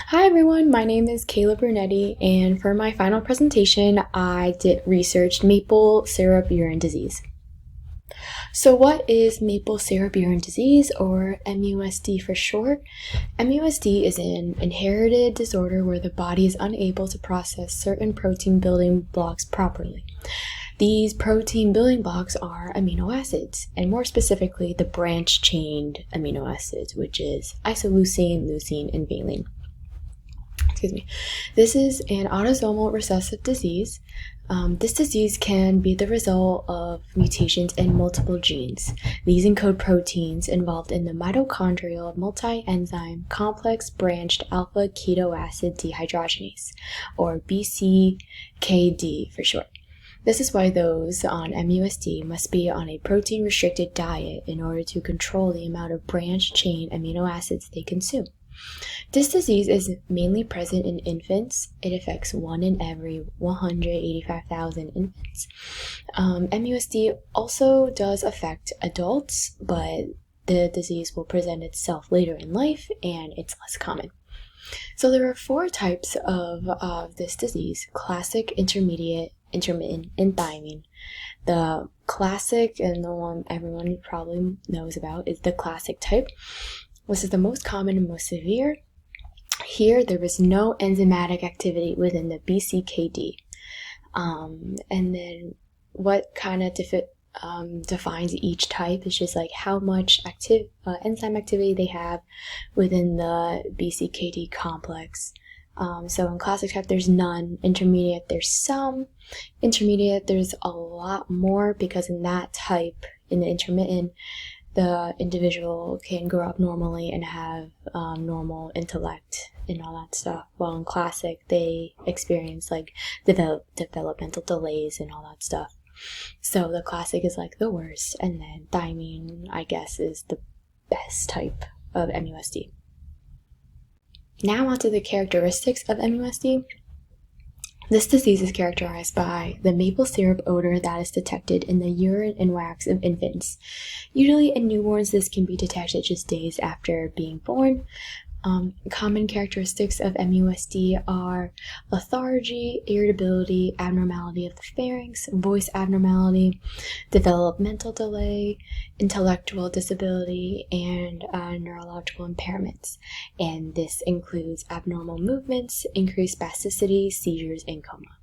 Hi everyone, my name is Kayla Brunetti, and for my final presentation, I researched maple syrup urine disease. So what is maple syrup urine disease, or MUSD for short? MUSD is an inherited disorder where the body is unable to process certain protein building blocks properly. These protein building blocks are amino acids, and more specifically, the branch-chained amino acids, which is isoleucine, leucine, and valine. This is an autosomal recessive disease. This disease can be the result of mutations in multiple genes. These encode proteins involved in the mitochondrial multi-enzyme complex branched alpha ketoacid dehydrogenase, or BCKD for short. This is why those on MUSD must be on a protein-restricted diet in order to control the amount of branched-chain amino acids they consume. This disease is mainly present in infants. It affects 1 in every 185,000 infants. MUSD also does affect adults, but the disease will present itself later in life and it's less common. So there are 4 types of this disease: classic, intermediate, intermittent, and thiamine. The classic, and the one everyone probably knows about, is the classic type. This is the most common and most severe. Here, there is no enzymatic activity within the BCKD. And then what kind of defines each type is just like how much enzyme activity they have within the BCKD complex. So in classic type, there's none. Intermediate, there's some. Intermediate, there's a lot more, because in that type, in the intermittent, the individual can grow up normally and have normal intellect and all that stuff. While in classic, they experience like developmental delays and all that stuff. So the classic is like the worst, and then thiamine, I guess, is the best type of MUSD. Now onto the characteristics of MUSD. This disease is characterized by the maple syrup odor that is detected in the urine and wax of infants. Usually in newborns, this can be detected just days after being born. Common characteristics of MUSD are lethargy, irritability, abnormality of the pharynx, voice abnormality, developmental delay, intellectual disability, and neurological impairments. And this includes abnormal movements, increased spasticity, seizures, and coma.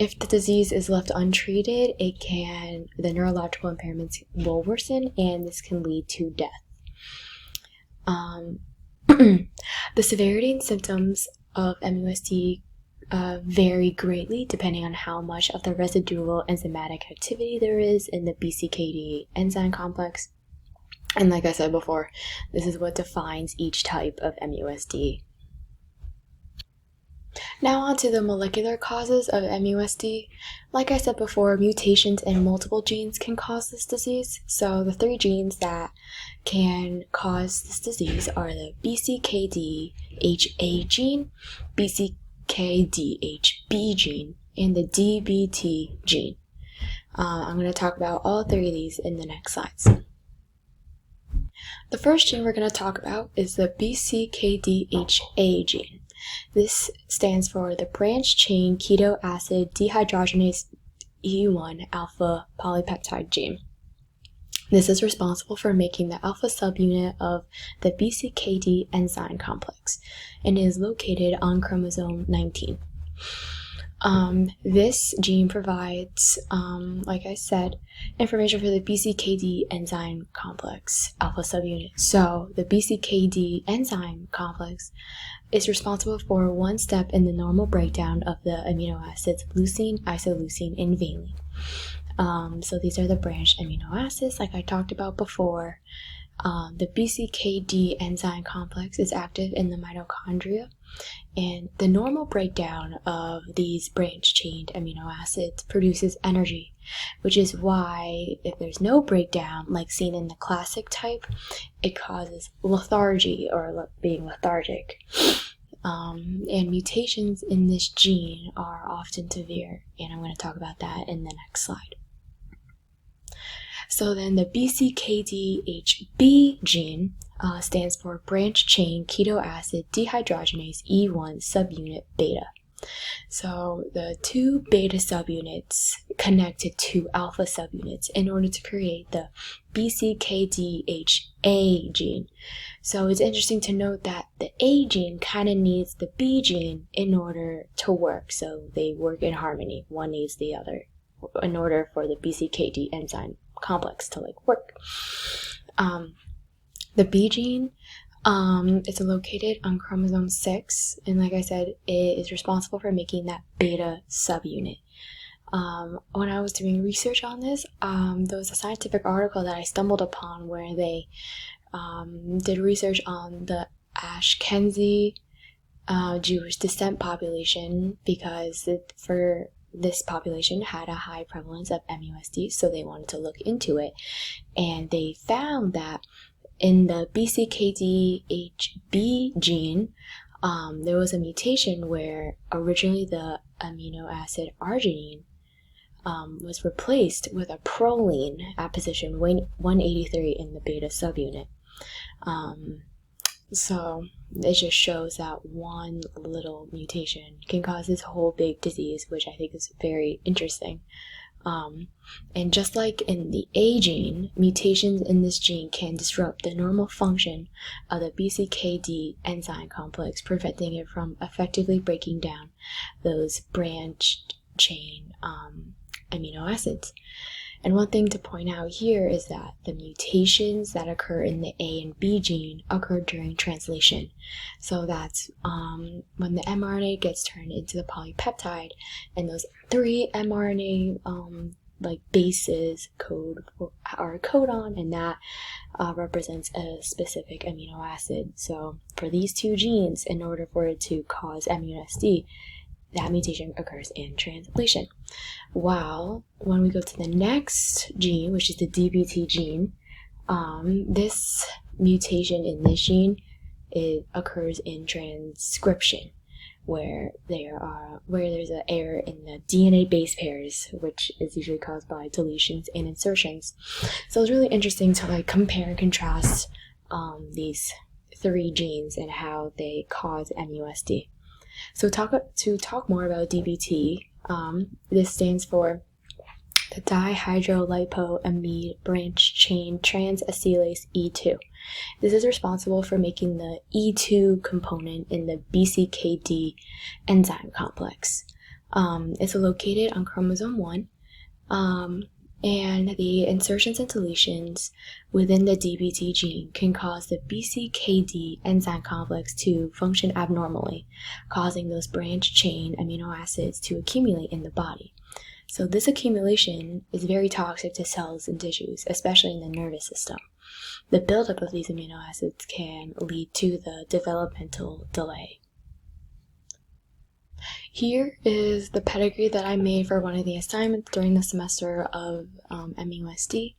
If the disease is left untreated, the neurological impairments will worsen, and this can lead to death. The severity and symptoms of MUSD vary greatly depending on how much of the residual enzymatic activity there is in the BCKD enzyme complex. And like I said before, this is what defines each type of MUSD. Now on to the molecular causes of MUSD. Like I said before, mutations in multiple genes can cause this disease. So the 3 genes that can cause this disease are the BCKDHA gene, BCKDHB gene, and the DBT gene. I'm going to talk about all 3 of these in the next slides. The first gene we're going to talk about is the BCKDHA gene. This stands for the branch-chain ketoacid dehydrogenase E1 alpha polypeptide gene. This is responsible for making the alpha subunit of the BCKD enzyme complex and is located on chromosome 19. This gene provides, like I said, information for the BCKD enzyme complex alpha subunit. So the BCKD enzyme complex is responsible for one step in the normal breakdown of the amino acids leucine, isoleucine, and valine. So these are the branched amino acids like I talked about before. The BCKD enzyme complex is active in the mitochondria, and the normal breakdown of these branch-chained amino acids produces energy, which is why if there's no breakdown, like seen in the classic type, it causes lethargy or being lethargic. And mutations in this gene are often severe, and I'm going to talk about that in the next slide. So then the BCKDHB gene stands for branch chain keto acid dehydrogenase E1 subunit beta. So the two beta subunits connect to two alpha subunits in order to create the BCKDHA gene. So it's interesting to note that the A gene kind of needs the B gene in order to work. So they work in harmony. One needs the other in order for the BCKD enzyme complex to work. The B gene it's located on chromosome 6, and like I said, it is responsible for making that beta subunit. When I was doing research on this, there was a scientific article that I stumbled upon where they did research on the Ashkenazi Jewish descent population, because for this population had a high prevalence of MUSD, so they wanted to look into it, and they found that in the BCKDHB gene, there was a mutation where originally the amino acid arginine was replaced with a proline at position 183 in the beta subunit. So it just shows that one little mutation can cause this whole big disease, which I think is very interesting. And just like in the A gene, mutations in this gene can disrupt the normal function of the BCKD enzyme complex, preventing it from effectively breaking down those branched chain amino acids. And one thing to point out here is that the mutations that occur in the A and B gene occur during translation. So that's when the mRNA gets turned into the polypeptide, and those three mRNA bases code or a codon, and that represents a specific amino acid. So for these two genes, in order for it to cause MUSD, that mutation occurs in translation. While when we go to the next gene, which is the DBT gene, this mutation in this gene, it occurs in transcription, where there's an error in the DNA base pairs, which is usually caused by deletions and insertions. So it's really interesting to compare and contrast these three genes and how they cause MUSD. So to talk more about DBT, this stands for the dihydrolipoamide branch chain transacylase E2. This is responsible for making the E2 component in the BCKD enzyme complex. It's located on chromosome 1, and the insertions and deletions within the DBT gene can cause the BCKD enzyme complex to function abnormally, causing those branch chain amino acids to accumulate in the body. So this accumulation is very toxic to cells and tissues, especially in the nervous system. The buildup of these amino acids can lead to the developmental delay. Here is the pedigree that I made for one of the assignments during the semester of MUSD.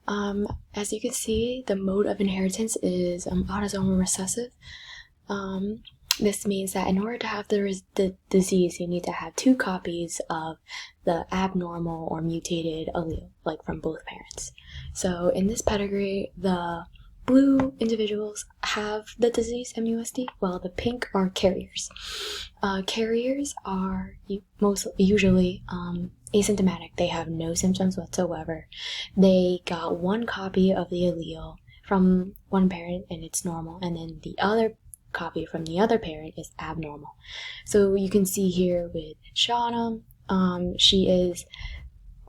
As you can see, the mode of inheritance is autosomal recessive. This means that in order to have the disease, you need to have two copies of the abnormal or mutated allele, from both parents. So in this pedigree, the blue individuals have the disease MUSD, while the pink are carriers. Carriers are usually asymptomatic. They have no symptoms whatsoever. They got one copy of the allele from one parent and it's normal, and then the other copy from the other parent is abnormal. So you can see here with Shauna, she is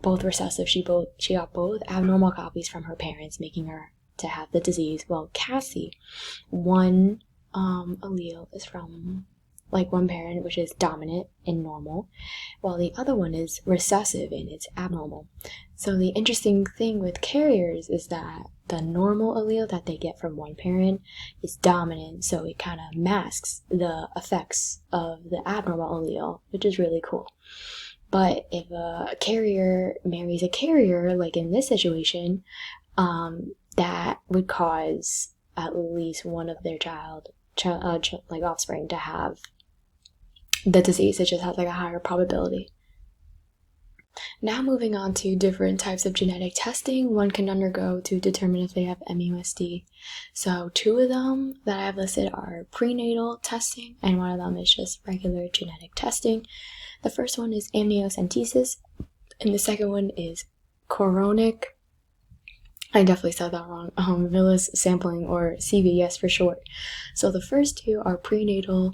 both recessive. She got both abnormal copies from her parents, making her to have the disease. Well, Cassie, one allele is from one parent, which is dominant and normal, while the other one is recessive and it's abnormal. So the interesting thing with carriers is that the normal allele that they get from one parent is dominant, so it kind of masks the effects of the abnormal allele, which is really cool. But if a carrier marries a carrier, like in this situation, that would cause at least one of their offspring to have the disease. It just has a higher probability. Now moving on to different types of genetic testing one can undergo to determine if they have MUSD. So 2 of them that I have listed are prenatal testing, and one of them is just regular genetic testing. The first one is amniocentesis, and the second one is chorionic, I definitely said that wrong, villus sampling, or CVS for short. So the first 2 are prenatal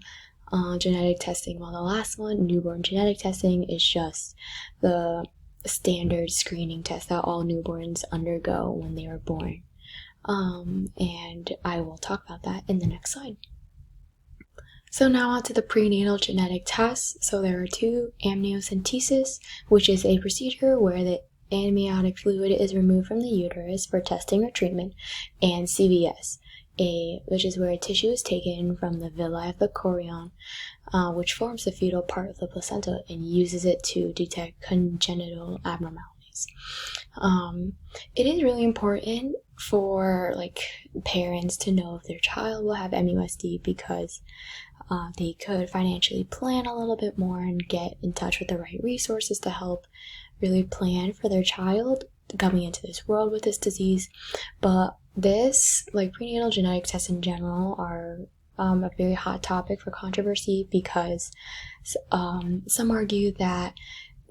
genetic testing, while the last one, newborn genetic testing, is just the standard screening test that all newborns undergo when they are born. And I will talk about that in the next slide. So now on to the prenatal genetic tests. So there are 2, amniocentesis, which is a procedure where the amniotic fluid is removed from the uterus for testing or treatment, and CVS, which is where a tissue is taken from the villi of the chorion, which forms the fetal part of the placenta, and uses it to detect congenital abnormalities. It is really important for parents to know if their child will have MUSD, because they could financially plan a little bit more and get in touch with the right resources to help really plan for their child coming into this world with this disease. But this, prenatal genetic tests in general, are a very hot topic for controversy, because some argue that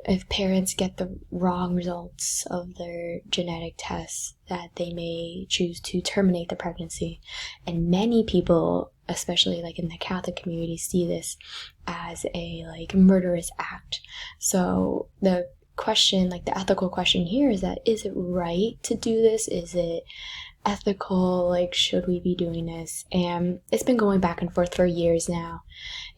if parents get the wrong results of their genetic tests, that they may choose to terminate the pregnancy. And many people, especially in the Catholic community, see this as a murderous act. So the question, the ethical question here is that, is it right to do this? Is it ethical? Should we be doing this? And it's been going back and forth for years now,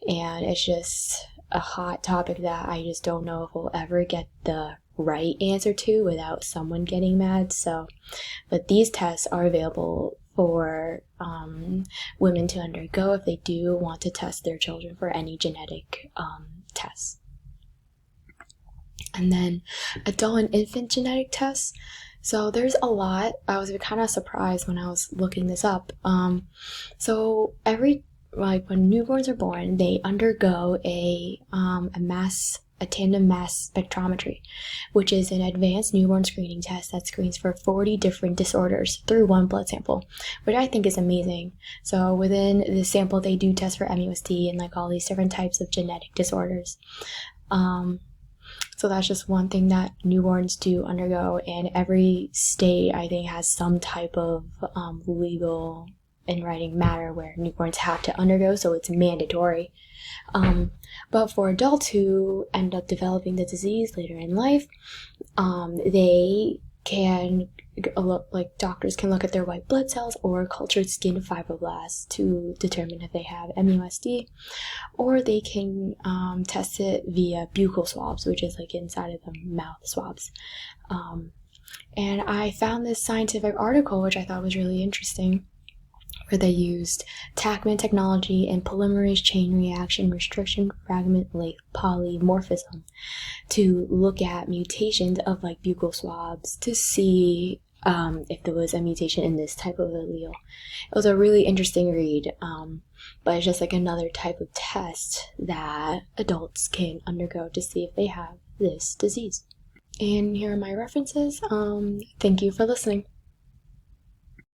and it's just a hot topic that I just don't know if we'll ever get the right answer to without someone getting mad. But these tests are available for women to undergo if they do want to test their children for any genetic tests. And then adult and infant genetic tests. So there's a lot. I was kind of surprised when I was looking this up. So every, when newborns are born, they undergo a tandem mass spectrometry, which is an advanced newborn screening test that screens for 40 different disorders through one blood sample, which I think is amazing. So within the sample, they do test for MUSD and all these different types of genetic disorders. So that's just one thing that newborns do undergo, and every state, I think, has some type of legal in writing matter where newborns have to undergo, so it's mandatory. But for adults who end up developing the disease later in life, they can doctors can look at their white blood cells or cultured skin fibroblasts to determine if they have MUSD, or they can test it via buccal swabs, which is inside of the mouth swabs. And I found this scientific article, which I thought was really interesting, where they used Tachman technology and polymerase chain reaction restriction fragment polymorphism to look at mutations of buccal swabs to see if there was a mutation in this type of allele. It was a really interesting read, but it's just another type of test that adults can undergo to see if they have this disease. And here are my references. Thank you for listening.